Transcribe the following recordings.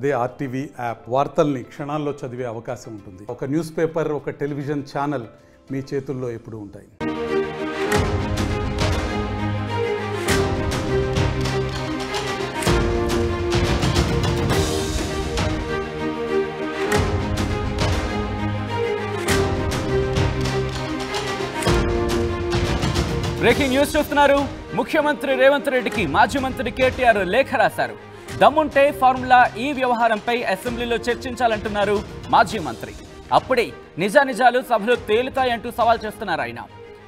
అదే RTV app వార్తల్ని క్షణాల్లో చదివే అవకాశం ఉంటుంది. ఒక న్యూస్ పేపర్, ఒక టెలివిజన్ ఛానల్ మీ చేతుల్లో ఎప్పుడూ ఉంటాయి. బ్రేకింగ్ న్యూస్ చూస్తున్నారు. ముఖ్యమంత్రి రేవంత్ రెడ్డికి మాజీ మంత్రి కేటీఆర్ లేఖ రాశారు. దమ్ముంటే ఫార్ములా ఈ వ్యవహారంపై అసెంబ్లీలో చర్చించాలంటున్నారు మాజీ మంత్రి. అప్పుడే నిజానిజాలు సభలో తేలుతాయంటూ సవాల్ చేస్తున్నారు ఆయన.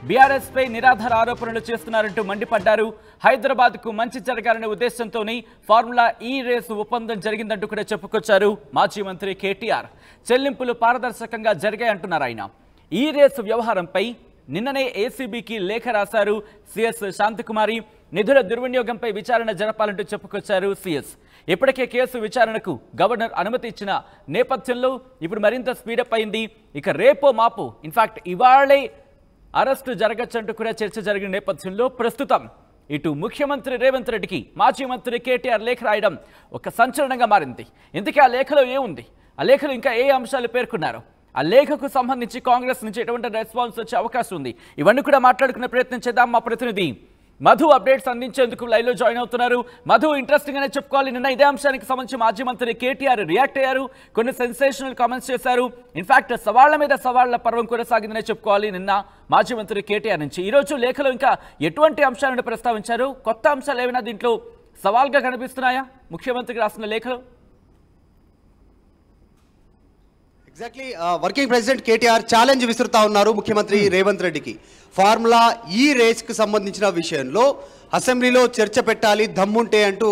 బీఆర్ఎస్ పై నిరాధార ఆరోపణలు చేస్తున్నారంటూ మండిపడ్డారు. హైదరాబాద్కు మంచి జరగాలనే ఉద్దేశంతోనే ఫార్ములా ఈ రేసు ఒప్పందం జరిగిందంటూ కూడా చెప్పుకొచ్చారు మాజీ మంత్రి కేటీఆర్. చెల్లింపులు పారదర్శకంగా జరిగాయంటున్నారు ఆయన. ఈ రేసు వ్యవహారంపై నిన్ననే ఏసీబీకి లేఖ రాశారు సిఎస్ శాంతకుమారి. నిధుల దుర్వినియోగంపై విచారణ జరపాలంటూ చెప్పుకొచ్చారు సిఎస్. ఇప్పటికే కేసు విచారణకు గవర్నర్ అనుమతి ఇచ్చిన నేపథ్యంలో ఇప్పుడు మరింత స్పీడప్ అయింది. ఇక రేపో మాపో ఇన్ఫాక్ట్ ఇవాళే అరెస్టు జరగచ్చంటూ కూడా చర్చ జరిగిన నేపథ్యంలో ప్రస్తుతం ఇటు ముఖ్యమంత్రి రేవంత్ రెడ్డికి మాజీ మంత్రి కేటీఆర్ లేఖ రాయడం ఒక సంచలనంగా మారింది. ఇంతకీ ఆ లేఖలో ఏముంది, ఆ లేఖలో ఇంకా ఏ అంశాలు పేర్కొన్నారు, ఆ లేఖకు సంబంధించి కాంగ్రెస్ నుంచి ఎటువంటి రెస్పాన్స్ వచ్చే అవకాశం ఉంది, ఇవన్నీ కూడా మాట్లాడుకునే ప్రయత్నం చేద్దాం. మా ప్రతినిధి మధు అప్డేట్స్ అందించేందుకు లైవ్లో జాయిన్ అవుతున్నారు. మధు, ఇంట్రెస్టింగ్ గానే చెప్పుకోవాలి. నిన్న ఇదే అంశానికి సంబంధించి మాజీ మంత్రి కేటీఆర్ రియాక్ట్ అయ్యారు, కొన్ని సెన్సేషనల్ కామెంట్స్ చేశారు. ఇన్ఫాక్ట్ సవాళ్ల మీద సవాళ్ల పర్వం కొనసాగిందనే చెప్పుకోవాలి నిన్న మాజీ మంత్రి కేటీఆర్ నుంచి. ఈరోజు లేఖలో ఇంకా ఎటువంటి అంశాలను ప్రస్తావించారు? కొత్త అంశాలు ఏమైనా దీంట్లో సవాల్గా కనిపిస్తున్నాయా ముఖ్యమంత్రికి రాసిన లేఖలో? Exactly working president KTR challenge విసురుతా ఉన్నారు ముఖ్యమంత్రి రేవంత్ రెడ్డికి. ఫార్ములా ఈ రేస్కి సంబంధించిన విషయంలో అసెంబ్లీలో చర్చ పెట్టాలి దమ్ముంటే అంటూ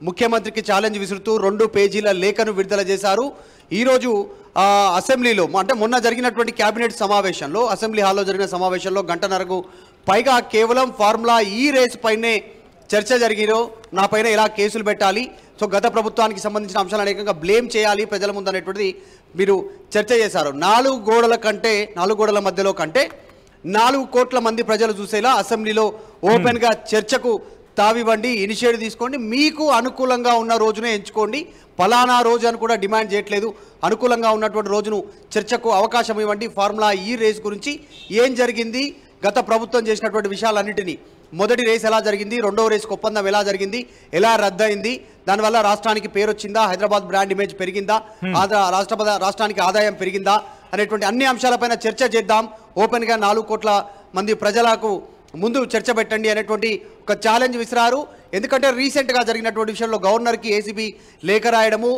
ముఖ్యమంత్రికి ఛాలెంజ్ విసురుతూ 2 పేజీల లేఖను విడుదల చేశారు. ఈరోజు అసెంబ్లీలో అంటే మొన్న జరిగినటువంటి కేబినెట్ సమావేశంలో, అసెంబ్లీ హాల్లో జరిగిన సమావేశంలో గంటన్నరకు పైగా కేవలం ఫార్ములా ఈ రేస్ పైనే చర్చ జరిగిరో, నా పైన ఎలా కేసులు పెట్టాలి, సో గత ప్రభుత్వానికి సంబంధించిన అంశాలు అనేకంగా బ్లేమ్ చేయాలి ప్రజల ముందు అనేటువంటిది మీరు చర్చ చేశారు. 4 గోడల మధ్యలో కంటే 4 కోట్ల మంది ప్రజలు చూసేలా అసెంబ్లీలో ఓపెన్గా చర్చకు తావివ్వండి, ఇనిషియేటివ్ తీసుకోండి, మీకు అనుకూలంగా ఉన్న రోజునే ఎంచుకోండి, ఫలానా రోజు అని కూడా డిమాండ్ చేయట్లేదు, అనుకూలంగా ఉన్నటువంటి రోజును చర్చకు అవకాశం ఇవ్వండి. ఫార్ములా ఈ రేస్ గురించి ఏం జరిగింది, గత ప్రభుత్వం చేసినటువంటి విషయాలన్నింటినీ, మొదటి రేస్ ఎలా జరిగింది, రెండవ రేసుకు ఒప్పందం ఎలా జరిగింది, ఎలా రద్దయింది, దానివల్ల రాష్ట్రానికి పేరు వచ్చిందా, హైదరాబాద్ బ్రాండ్ ఇమేజ్ పెరిగిందా, రాష్ట్రానికి ఆదాయం పెరిగిందా అనేటువంటి అన్ని అంశాలపైన చర్చ చేద్దాం. ఓపెన్గా 4 కోట్ల మంది ప్రజలకు ముందు చర్చ పెట్టండి అనేటువంటి ఒక ఛాలెంజ్ విసిరారు. ఎందుకంటే రీసెంట్గా జరిగినటువంటి విషయంలో గవర్నర్కి ఏసీబీ లేఖ రాయడము,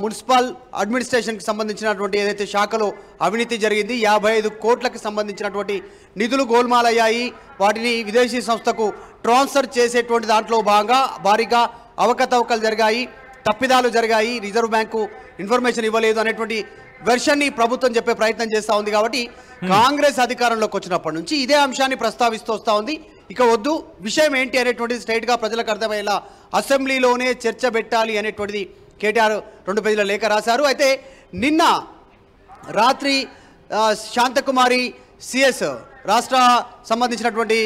మున్సిపల్ అడ్మినిస్ట్రేషన్కి సంబంధించినటువంటి ఏదైతే శాఖలో అవినీతి జరిగింది, 55 కోట్లకు సంబంధించినటువంటి నిధులు గోల్మాలయ్యాయి, వాటిని విదేశీ సంస్థకు ట్రాన్స్ఫర్ చేసేటువంటి దాంట్లో భారీగా అవకతవకలు జరిగాయి, తప్పిదాలు జరిగాయి, రిజర్వ్ బ్యాంకు ఇన్ఫర్మేషన్ ఇవ్వలేదు అనేటువంటి వెర్షన్ని ప్రభుత్వం చెప్పే ప్రయత్నం చేస్తూ ఉంది. కాబట్టి కాంగ్రెస్ అధికారంలోకి వచ్చినప్పటి నుంచి ఇదే అంశాన్ని ప్రస్తావిస్తూ వస్తూ ఉంది. ఇక వద్దు, విషయం ఏంటి అనేటువంటిది స్ట్రైట్గా ప్రజలకు అర్థమయ్యేలా అసెంబ్లీలోనే చర్చ పెట్టాలి అనేటువంటిది కేటీఆర్ 2 పేజీల లేఖ రాశారు. అయితే నిన్న రాత్రి శాంతకుమారి సిఎస్, రాష్ట్ర సంబంధించినటువంటి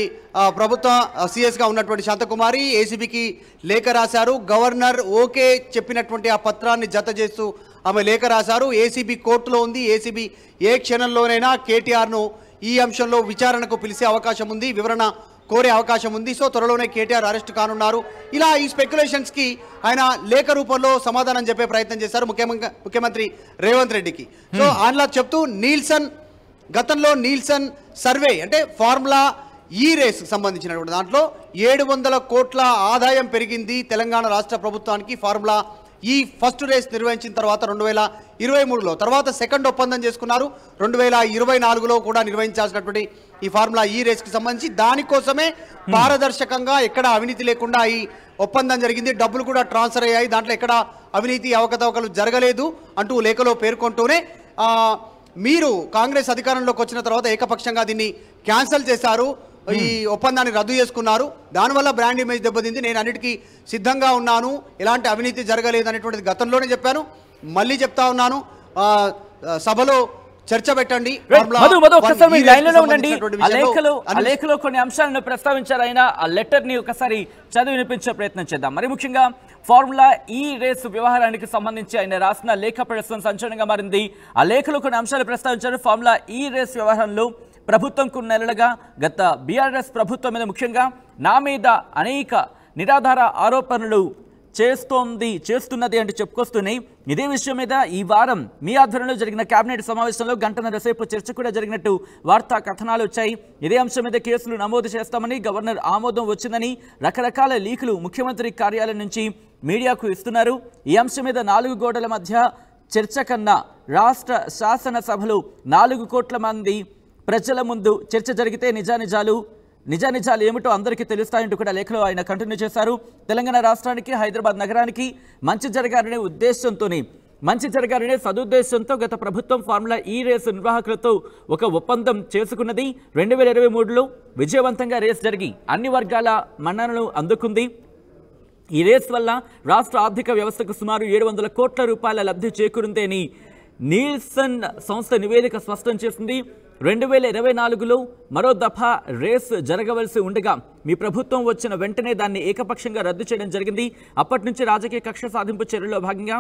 ప్రభుత్వ సిఎస్గా ఉన్నటువంటి శాంతకుమారి ఏసీబీకి లేఖ రాశారు. గవర్నర్ ఓకే చెప్పినటువంటి ఆ పత్రాన్ని జత చేస్తూ ఆమె లేఖ రాశారు. ఏసీబీ కోర్టులో ఉంది, ఏసీబీ ఏ క్షణంలోనైనా కేటీఆర్ను ఈ అంశంలో విచారణకు పిలిచే అవకాశం ఉంది, వివరణ కోరే అవకాశం ఉంది, సో త్వరలోనే కేటీఆర్ అరెస్ట్ కానున్నారు. ఇలా ఈ స్పెక్యులేషన్స్కి ఆయన లేఖ రూపంలో సమాధానం చెప్పే ప్రయత్నం చేశారు ముఖ్యమంత్రి రేవంత్ రెడ్డికి. సో ఆయనలా చెప్తూ గతంలో నీల్సన్ సర్వే అంటే ఫార్ములా ఈ రేస్కి సంబంధించినటువంటి దాంట్లో 700 కోట్ల ఆదాయం పెరిగింది తెలంగాణ రాష్ట్ర ప్రభుత్వానికి ఫార్ములా ఈ ఫస్ట్ రేస్ నిర్వహించిన తర్వాత 2023లో, తర్వాత సెకండ్ ఒప్పందం చేసుకున్నారు 2024లో కూడా నిర్వహించాల్సినటువంటి ఈ ఫార్ములా ఈ రేస్కి సంబంధించి. దానికోసమే పారదర్శకంగా ఎక్కడ అవినీతి లేకుండా ఈ ఒప్పందం జరిగింది, డబ్బులు కూడా ట్రాన్స్ఫర్ అయ్యాయి, దాంట్లో ఎక్కడ అవినీతి అవకతవకలు జరగలేదు అంటూ లేఖలో పేర్కొంటూనే మీరు కాంగ్రెస్ అధికారంలోకి వచ్చిన తర్వాత ఏకపక్షంగా దీన్ని క్యాన్సిల్ చేశారు, ఈ ఒప్పందాన్ని రద్దు చేసుకున్నారు, దానివల్ల బ్రాండ్ ఇమేజ్ దెబ్బతింది, నేను అన్నిటికీ సిద్ధంగా ఉన్నాను, ఎలాంటి అవినీతి జరగలేదు అనేటువంటిది గతంలోనే చెప్పాను, మళ్ళీ చెప్తా ఉన్నాను, సభలో చర్చ పెట్టండి. ఒక్కసారి లైన్లో ఉండండి. ఆ లేఖలో కొన్ని అంశాలను ప్రస్తావించారు ఆయన. ఆ లెటర్ ని ఒకసారి చదివి వినిపించే ప్రయత్నం చేద్దాం. మరి ముఖ్యంగా ఫార్ములా ఈ రేసు వ్యవహారానికి సంబంధించి ఆయన రాసిన లేఖ ప్రస్తుతం సంచలనంగా మారింది. ఆ లేఖలో కొన్ని అంశాలు ప్రస్తావించారు. ఫార్ములా ఈ రేసు వ్యవహారంలో ప్రభుత్వం కొన్ని నెలలుగా గత బీఆర్ఎస్ ప్రభుత్వం మీద ముఖ్యంగా నా మీద అనేక నిరాధార ఆరోపణలు చేస్తున్నది అంటే చెప్పుకొస్తున్నాయి. ఇదే విషయం మీద ఈ వారం మీ ఆధ్వర్యంలో జరిగిన కేబినెట్ సమావేశంలో గంటన్నర సేపు చర్చ కూడా జరిగినట్టు వార్తా కథనాలు వచ్చాయి. ఇదే అంశం మీద కేసులు నమోదు చేస్తామని గవర్నర్ ఆమోదం వచ్చిందని రకరకాల లీకులు ముఖ్యమంత్రి కార్యాలయం నుంచి మీడియాకు ఇస్తున్నారు. ఈ అంశం మీద 4 గోడల మధ్య చర్చ కన్నా రాష్ట్ర శాసనసభలో 4 కోట్ల మంది ప్రజల ముందు చర్చ జరిగితే నిజానిజాలు ఏమిటో అందరికీ తెలుస్తాయంటూ కూడా లేఖలో ఆయన కంటిన్యూ చేశారు. తెలంగాణ రాష్ట్రానికి హైదరాబాద్ నగరానికి మంచి జరగాలనే సదుద్దేశంతో గత ప్రభుత్వం ఫార్ములా ఈ రేసు నిర్వాహకులతో ఒక ఒప్పందం చేసుకున్నది. 2023లో విజయవంతంగా రేసు జరిగి అన్ని వర్గాల మన్ననలు అందుకుంది. ఈ రేసు వల్ల రాష్ట్ర ఆర్థిక వ్యవస్థకు సుమారు 700 కోట్ల రూపాయల లబ్ధి చేకూరింది అని నీల్సన్ సంస్థ నివేదిక స్పష్టం చేసింది. 2024లో మరో దఫా రేస్ జరగవలసి ఉండగా మీ ప్రభుత్వం వచ్చిన వెంటనే దాన్ని ఏకపక్షంగా రద్దు చేయడం జరిగింది. అప్పటి నుంచి రాజకీయ కక్ష సాధింపు చర్యల్లో భాగంగా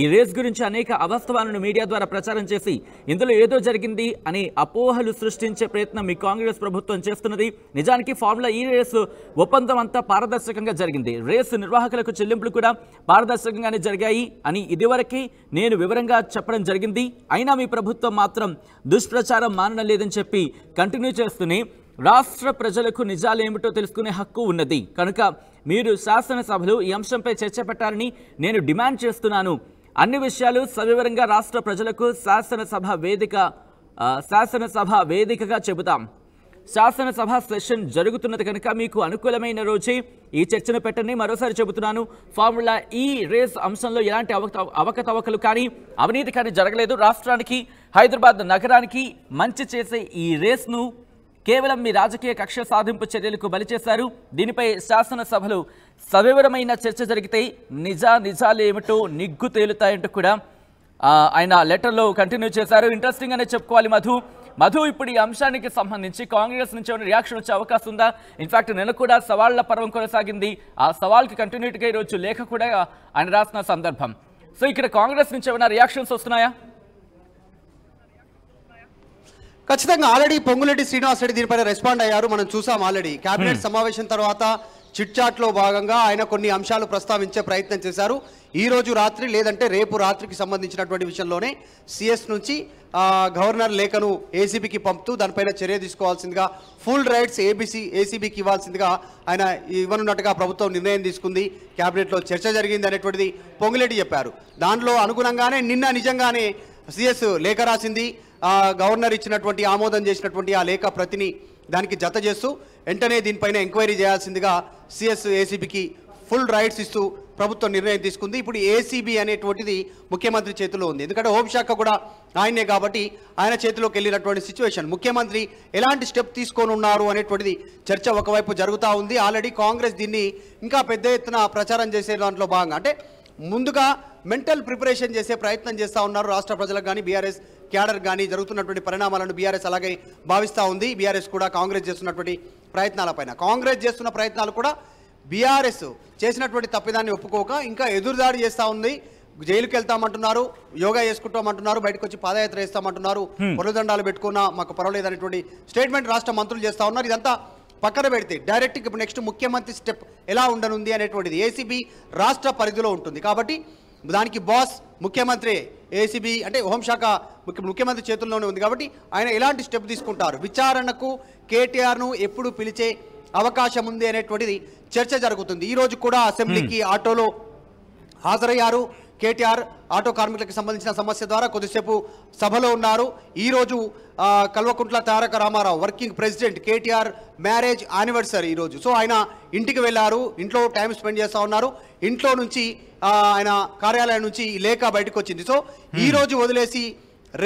ఈ రేస్ గురించి అనేక అవాస్తవాలను మీడియా ద్వారా ప్రచారం చేసి ఇందులో ఏదో జరిగింది అని అపోహలు సృష్టించే ప్రయత్నం మీ కాంగ్రెస్ ప్రభుత్వం చేస్తున్నది. నిజానికి ఫార్ములా ఈ రేసు ఒప్పందం అంతా పారదర్శకంగా జరిగింది. రేసు నిర్వాహకులకు చెల్లింపులు కూడా పారదర్శకంగానే జరిగాయి అని ఇదివరకే నేను వివరంగా చెప్పడం జరిగింది. అయినా మీ ప్రభుత్వం మాత్రం దుష్ప్రచారం మానడం లేదని చెప్పి కంటిన్యూ చేస్తూనే రాష్ట్ర ప్రజలకు నిజాలేమిటో తెలుసుకునే హక్కు ఉన్నది కనుక మీరు శాసనసభలో ఈ అంశంపై చర్చ పెట్టాలని నేను డిమాండ్ చేస్తున్నాను. అన్ని విషయాలు సవివరంగా రాష్ట్ర ప్రజలకు శాసనసభ వేదికగా చెబుతాం. శాసనసభ సెషన్ జరుగుతున్నది కనుక మీకు అనుకూలమైన రోజే ఈ చర్చను పెట్టండి. మరోసారి చెబుతున్నాను, ఫార్ములా ఈ రేస్ అంశంలో ఎలాంటి అవకతవకలు కానీ అవినీతి కానీ జరగలేదు. రాష్ట్రానికి హైదరాబాద్ నగరానికి మంచి చేసే ఈ రేస్ను కేవలం మీ రాజకీయ కక్ష సాధింపు చర్యలకు బలి చేశారు. దీనిపై శాసనసభలో సవివరమైన చర్చ జరిగితే నిజాలు ఏమిటో నిగ్గు తేలుతాయంటూ కూడా ఆయన లెటర్లో కంటిన్యూ చేశారు. ఇంట్రెస్టింగ్ అనే చెప్పుకోవాలి. మధు ఇప్పుడు ఈ అంశానికి సంబంధించి కాంగ్రెస్ నుంచి ఏమైనా రియాక్షన్ వచ్చే అవకాశం ఉందా? ఇన్ఫాక్ట్ నిన్న కూడా సవాళ్ల పర్వం కొనసాగింది. ఆ సవాల్కి కంటిన్యూటీగా ఈరోజు లేఖ కూడా ఆయన రాసిన సందర్భం. సో ఇక్కడ కాంగ్రెస్ నుంచి ఏమైనా రియాక్షన్స్ వస్తున్నాయా? ఖచ్చితంగా ఆల్రెడీ పొంగులేటి శ్రీనివాస్ రెడ్డి దీనిపైన రెస్పాండ్ అయ్యారు. మనం చూసాం ఆల్రెడీ కేబినెట్ సమావేశం తర్వాత చిట్ చాట్ లో భాగంగా ఆయన కొన్ని అంశాలు ప్రస్తావించే ప్రయత్నం చేశారు. ఈ రోజు రాత్రి లేదంటే రేపు రాత్రికి సంబంధించినటువంటి విషయంలోనే సిఎస్ నుంచి గవర్నర్ లేఖను ఏసీబీకి పంపుతూ దానిపైన చర్య తీసుకోవాల్సిందిగా ఫుల్ రైట్స్ ఏసీబీకి ఇవ్వాల్సిందిగా ఆయన ఇవ్వనున్నట్టుగా ప్రభుత్వం నిర్ణయం తీసుకుంది. కేబినెట్లో చర్చ జరిగింది అనేటువంటిది పొంగులేటి చెప్పారు. దానిలో అనుగుణంగానే నిన్న నిజంగానే సిఎస్ లేఖ రాసింది. గవర్నర్ ఇచ్చినటువంటి ఆమోదం చేసినటువంటి ఆ లేఖ ప్రతిని దానికి జత చేస్తూ వెంటనే దీనిపైన ఎంక్వైరీ చేయాల్సిందిగా సిఎస్ ఏసీబీకి ఫుల్ రైట్స్ ఇస్తూ ప్రభుత్వం నిర్ణయం తీసుకుంది. ఇప్పుడు ఏసీబీ అనేటువంటిది ముఖ్యమంత్రి చేతిలో ఉంది. ఎందుకంటే హోంశాఖ కూడా ఆయనే కాబట్టి ఆయన చేతిలోకి వెళ్ళినటువంటి సిచ్యువేషన్. ముఖ్యమంత్రి ఎలాంటి స్టెప్ తీసుకొని ఉన్నారు అనేటువంటిది చర్చ ఒకవైపు జరుగుతూ ఉంది. ఆల్రెడీ కాంగ్రెస్ దీన్ని ఇంకా పెద్ద ఎత్తున ప్రచారం చేసే దాంట్లో భాగంగా అంటే ముందుగా మెంటల్ ప్రిపరేషన్ చేసే ప్రయత్నం చేస్తూ ఉన్నారు. రాష్ట్ర ప్రజలకు కానీ బీఆర్ఎస్ క్యాడర్ కానీ జరుగుతున్నటువంటి పరిణామాలను బీఆర్ఎస్ అలాగే భావిస్తూ ఉంది. బీఆర్ఎస్ కూడా కాంగ్రెస్ చేస్తున్నటువంటి ప్రయత్నాలపైన కాంగ్రెస్ చేస్తున్న ప్రయత్నాలు కూడా బీఆర్ఎస్ చేసినటువంటి తప్పిదాన్ని ఒప్పుకోక ఇంకా ఎదురుదాడి చేస్తూ ఉంది. జైలుకి వెళ్తామంటున్నారు, యోగా చేసుకుంటామంటున్నారు, బయటకు వచ్చి పాదయాత్ర చేస్తామంటున్నారు, పొలదండాలు పెట్టుకున్నా మాకు పర్వాలేదు అనేటువంటి స్టేట్మెంట్ రాష్ట్ర మంత్రులు చేస్తూ ఉన్నారు. ఇదంతా పక్కన పెడితే డైరెక్ట్ ఇప్పుడు నెక్స్ట్ ముఖ్యమంత్రి స్టెప్ ఎలా ఉండనుంది అనేటువంటిది ఏసీబీ రాష్ట్ర పరిధిలో ఉంటుంది కాబట్టి దానికి బాస్ ముఖ్యమంత్రి. ఏసీబీ అంటే హోంశాఖ ముఖ్యమంత్రి చేతుల్లోనే ఉంది కాబట్టి ఆయన ఎలాంటి స్టెప్ తీసుకుంటారు, విచారణకు కేటీఆర్ను ఎప్పుడు పిలిచే అవకాశం ఉంది అనేటువంటిది చర్చ జరుగుతుంది. ఈరోజు కూడా అసెంబ్లీకి ఆటోలో హాజరయ్యారు కేటీఆర్. ఆటో కార్మికులకు సంబంధించిన సమస్య ద్వారా కొద్దిసేపు సభలో ఉన్నారు. ఈరోజు Kalvakuntla Taraka Rama Rao working president KTR marriage anniversary ఈరోజు. సో ఆయన ఇంటికి వెళ్ళారు, ఇంట్లో టైం స్పెండ్ చేస్తూ ఉన్నారు. ఇంట్లో నుంచి ఆయన కార్యాలయం నుంచి లేఖ బయటకు వచ్చింది. సో ఈరోజు వదిలేసి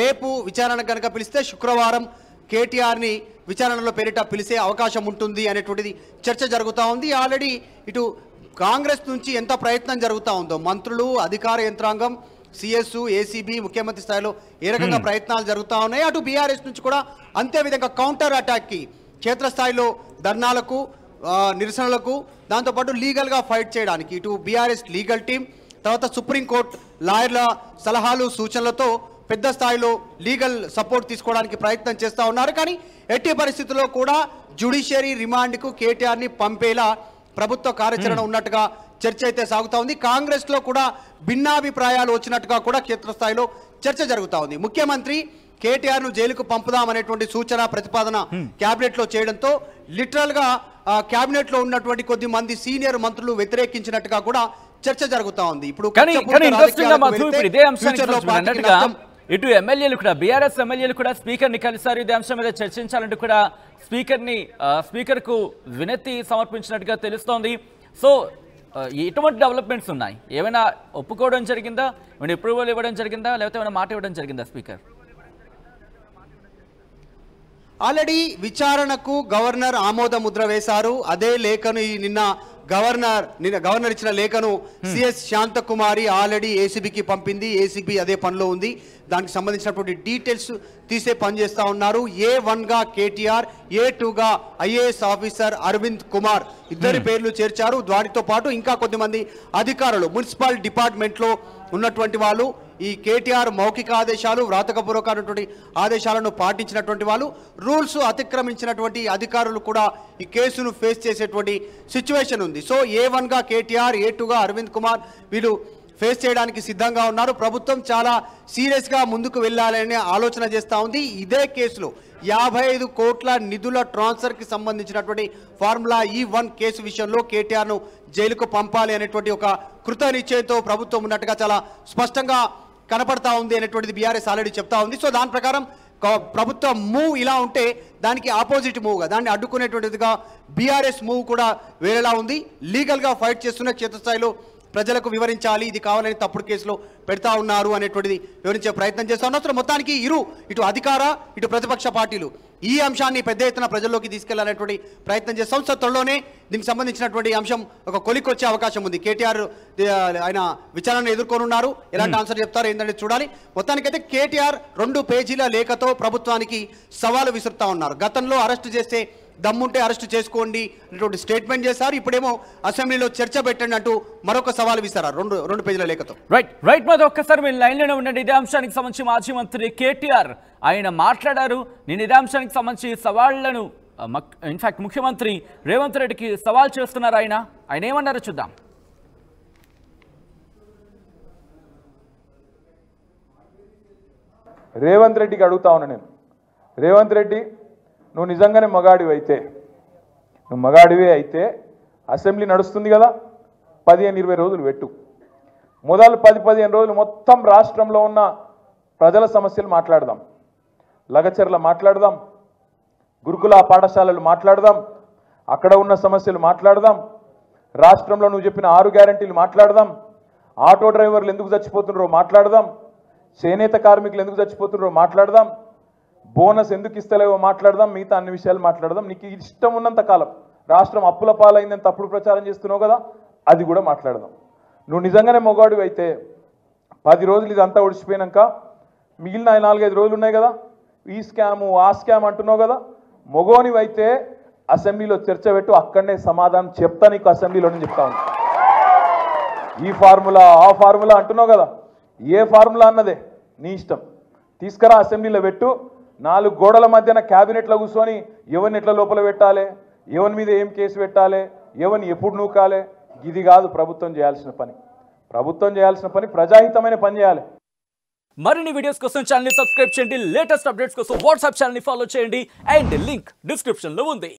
రేపు విచారణ కనుక పిలిస్తే శుక్రవారం కేటీఆర్ని విచారణలో పేరిట పిలిచే అవకాశం ఉంటుంది అనేటువంటిది చర్చ జరుగుతూ ఉంది. ఆల్రెడీ ఇటు కాంగ్రెస్ నుంచి ఎంత ప్రయత్నం జరుగుతూ ఉందో మంత్రులు, అధికార యంత్రాంగం, సిఎస్ ఏసీబీ ముఖ్యమంత్రి స్థాయిలో ఏ రకంగా ప్రయత్నాలు జరుగుతూ ఉన్నాయి, అటు బీఆర్ఎస్ నుంచి కూడా అంతే విధంగా కౌంటర్ అటాక్కి క్షేత్రస్థాయిలో ధర్నాలకు నిరసనలకు దాంతోపాటు లీగల్గా ఫైట్ చేయడానికి ఇటు బీఆర్ఎస్ లీగల్ టీం తర్వాత సుప్రీంకోర్టు లాయర్ల సలహాలు సూచనలతో పెద్ద స్థాయిలో లీగల్ సపోర్ట్ తీసుకోవడానికి ప్రయత్నం చేస్తూ ఉన్నారు. కానీ ఎట్టి పరిస్థితుల్లో కూడా జ్యుడిషియరీ రిమాండ్కు కేటీఆర్ని పంపేలా ప్రభుత్వ కార్యాచరణ ఉన్నట్టుగా చర్చ అయితే సాగుతూ ఉంది. కాంగ్రెస్లో కూడా భిన్నాభిప్రాయాలు వచ్చినట్టుగా కూడా క్షేత్రస్థాయిలో చర్చ జరుగుతూ ఉంది. ముఖ్యమంత్రి కేటీఆర్ను జైలుకు పంపుదామనేటువంటి సూచన ప్రతిపాదన క్యాబినెట్లో చేయడంతో లిటరల్గా క్యాబినెట్లో ఉన్నటువంటి కొద్ది మంది సీనియర్ మంత్రులు వ్యతిరేకించినట్టుగా కూడా చర్చ జరుగుతూ ఉంది. ఇప్పుడు ఇటు ఎమ్మెల్యేలు కూడా బీఆర్ఎస్ ఎమ్మెల్యేలు కూడా స్పీకర్ ని కలిసారు. ఇదే అంశం మీద చర్చించాలంటూ కూడా స్పీకర్ కు వినతి సమర్పించినట్టుగా తెలుస్తోంది. సో ఎటువంటి డెవలప్మెంట్స్ ఉన్నాయి? ఏమైనా ఒప్పుకోవడం జరిగిందా, ఏమైనా అప్రూవల్ ఇవ్వడం జరిగిందా, లేకపోతే ఏమైనా మాట ఇవ్వడం జరిగిందా స్పీకర్? ఆల్రెడీ విచారణకు గవర్నర్ ఆమోద ముద్ర వేశారు. అదే లేఖను నిన్న గవర్నర్ ఇచ్చిన లేఖను సిఎస్ శాంతకుమారి ఆల్రెడీ ఏసీబీకి పంపింది. ఏసీబీ అదే పనిలో ఉంది. దానికి సంబంధించినటువంటి డీటెయిల్స్ తీసే పని చేస్తూ ఉన్నారు. A1గా కేటీఆర్, A2గా ఐఏఎస్ ఆఫీసర్ అరవింద్ కుమార్ ఇద్దరి పేర్లు చేర్చారు. వాటితో పాటు ఇంకా కొద్దిమంది అధికారులు మున్సిపల్ డిపార్ట్మెంట్లో ఉన్నటువంటి వాళ్ళు, ఈ కేటీఆర్ మౌఖిక ఆదేశాలు వ్రాతకపూర్వకమైనటువంటి ఆదేశాలను పాటించినటువంటి వాళ్ళు, రూల్స్ అతిక్రమించినటువంటి అధికారులు కూడా ఈ కేసును ఫేస్ చేసేటువంటి సిచ్యువేషన్ ఉంది. సో A1గా కేటీఆర్, A2గా అరవింద్ కుమార్ వీళ్ళు ఫేస్ చేయడానికి సిద్ధంగా ఉన్నారు. ప్రభుత్వం చాలా సీరియస్గా ముందుకు వెళ్ళాలనే ఆలోచన చేస్తూ ఉంది. ఇదే కేసులో 55 కోట్ల నిధుల ట్రాన్స్ఫర్కి సంబంధించినటువంటి ఫార్ములా E1 కేసు విషయంలో కేటీఆర్ను జైలుకు పంపాలి అనేటువంటి ఒక కృత నిశ్చయంతో ప్రభుత్వం ఉన్నట్టుగా చాలా స్పష్టంగా కనపడతా ఉంది అనేటువంటిది బీఆర్ఎస్ ఆల్రెడీ చెప్తా ఉంది. సో దాని ప్రకారం ప్రభుత్వ మూవ్ ఇలా ఉంటే దానికి ఆపోజిట్ మూవ్గా, దాన్ని అడ్డుకునేటువంటిదిగా బీఆర్ఎస్ మూవ్ కూడా వేరేలా ఉంది. లీగల్గా ఫైట్ చేస్తున్న క్షేత్రస్థాయిలో ప్రజలకు వివరించాలి, ఇది కావాలని తప్పుడు కేసులో పెడతా ఉన్నారు అనేటువంటిది వివరించే ప్రయత్నం చేస్తా ఉన్నారు. మొత్తానికి ఇటు అధికార ఇటు ప్రతిపక్ష పార్టీలు ఈ అంశాన్ని పెద్ద ఎత్తున ప్రజల్లోకి తీసుకెళ్లాలనేటువంటి ప్రయత్నం చేస్తాం. సో త్వరలోనే దీనికి సంబంధించినటువంటి అంశం ఒక కొలిక్కొచ్చే అవకాశం ఉంది. కేటీఆర్ ఆయన విచారణను ఎదుర్కొనున్నారు. ఎలాంటి ఆన్సర్ చెప్తారో ఏంటంటే చూడాలి. మొత్తానికైతే కేటీఆర్ 2 పేజీల లేఖతో ప్రభుత్వానికి సవాలు విసురుతా ఉన్నారు. గతంలో అరెస్టు చేస్తే దమ్ముంటే అరెస్టు చేసుకోండి అనేటువంటి స్టేట్మెంట్ చేశారు. ఇప్పుడేమో అసెంబ్లీలో చర్చ పెట్టండి అంటూ మరొక సవాల్ విసిరారు 2 పేజీల లేఖతో. రైట్ మరి ఒక్కసారి మీరు లైన్లోనే ఉండండి. ఇదే అంశానికి సంబంధించి మాజీ మంత్రి కేటీఆర్ ఆయన మాట్లాడారు. నేను ఇదే అంశానికి సంబంధించి సవాళ్లను ఇన్ఫాక్ట్ ముఖ్యమంత్రి రేవంత్ రెడ్డికి సవాల్ చేస్తున్నారు. ఆయన ఏమన్నారో చూద్దాం. రేవంత్ రెడ్డికి అడుగుతా ఉన్నా నేను, రేవంత్ రెడ్డి నువ్వు నిజంగానే మగాడివే అయితే అసెంబ్లీ నడుస్తుంది కదా, 15-20 రోజులు పెట్టు. మొదలు 10-15 రోజులు మొత్తం రాష్ట్రంలో ఉన్న ప్రజల సమస్యలు మాట్లాడదాం, లగచర్ల మాట్లాడదాం, గురుకుల పాఠశాలలు మాట్లాడదాం, అక్కడ ఉన్న సమస్యలు మాట్లాడదాం, రాష్ట్రంలో నువ్వు చెప్పిన 6 గ్యారంటీలు మాట్లాడదాం, ఆటో డ్రైవర్లు ఎందుకు చచ్చిపోతున్నారో మాట్లాడదాం, చేనేత కార్మికులు ఎందుకు చచ్చిపోతున్నారో మాట్లాడదాం, బోనస్ ఎందుకు ఇస్తలేవో మాట్లాడదాం, మిగతా అన్ని విషయాలు మాట్లాడదాం. నీకు ఇష్టం ఉన్నంత కాలం రాష్ట్రం అప్పుల పాలైందని తప్పుడు ప్రచారం చేస్తున్నావు కదా, అది కూడా మాట్లాడదాం. నువ్వు నిజంగానే మొగాడివి అయితే 10 రోజులు ఇదంతా ఒడిచిపోయినాక మిగిలిన 4-5 రోజులు ఉన్నాయి కదా, ఈ స్కాము ఆ స్కామ్ అంటున్నావు కదా, మొగోనివైతే అసెంబ్లీలో చర్చ పెట్టు, అక్కడనే సమాధానం చెప్తా నీకు అసెంబ్లీలోనే చెప్తా ఉన్నా. ఈ ఫార్ములా ఆ ఫార్ములా అంటున్నావు కదా, ఏ ఫార్ములా అన్నదే నీ ఇష్టం, తీసుకురా అసెంబ్లీలో పెట్టు. 4 గోడల మధ్యన క్యాబినెట్లో కూర్చొని ఎవరిని ఎట్లా లోపల పెట్టాలి, ఎవరి మీద ఏం కేసు పెట్టాలి, ఎవరిని ఎప్పుడు నూకాలి, ఇది కాదు ప్రభుత్వం చేయాల్సిన పని. ప్రభుత్వం చేయాల్సిన పని ప్రజాహితమైన పని చేయాలి. మరిన్ని వీడియోస్ కోసం ఛానల్ ని సబ్స్క్రైబ్ చేయండి. లేటెస్ట్ అప్డేట్స్ కోసం వాట్సాప్ ఛానల్ ని ఫాలో చేయండి. అండ్ లింక్ డిస్క్రిప్షన్ లో ఉంది.